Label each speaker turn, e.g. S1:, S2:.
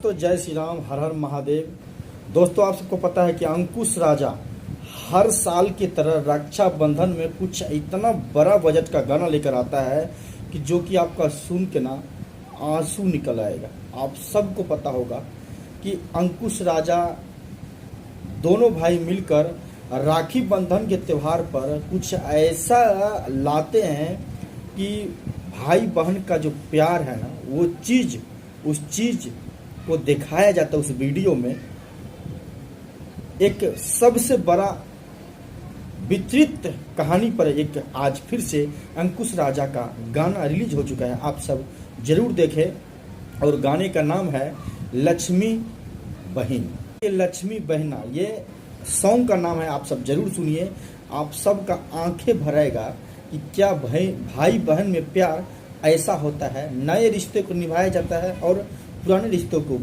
S1: तो जय श्री राम, हर हर महादेव। दोस्तों, आप सबको पता है कि अंकुश राजा हर साल की तरह रक्षाबंधन में कुछ इतना बड़ा बजट का गाना लेकर आता है कि जो कि आपका सुन के ना आंसू निकल आएगा। आप सबको पता होगा कि अंकुश राजा दोनों भाई मिलकर राखी बंधन के त्यौहार पर कुछ ऐसा लाते हैं कि भाई बहन का जो प्यार है ना, वो चीज़ उस चीज़ को दिखाया जाता है उस वीडियो में। एक सबसे बड़ा विचित्र कहानी पर एक आज फिर से अंकुश राजा का गाना रिलीज हो चुका है। आप सब जरूर देखें और गाने का नाम है लक्ष्मी बहन। ये लक्ष्मी बहना, ये सॉन्ग का नाम है। आप सब जरूर सुनिए, आप सब का आंखें भरेगा कि क्या भाई बहन में प्यार ऐसा होता है। नए रिश्ते को निभाया जाता है और पुराने रिश्तों को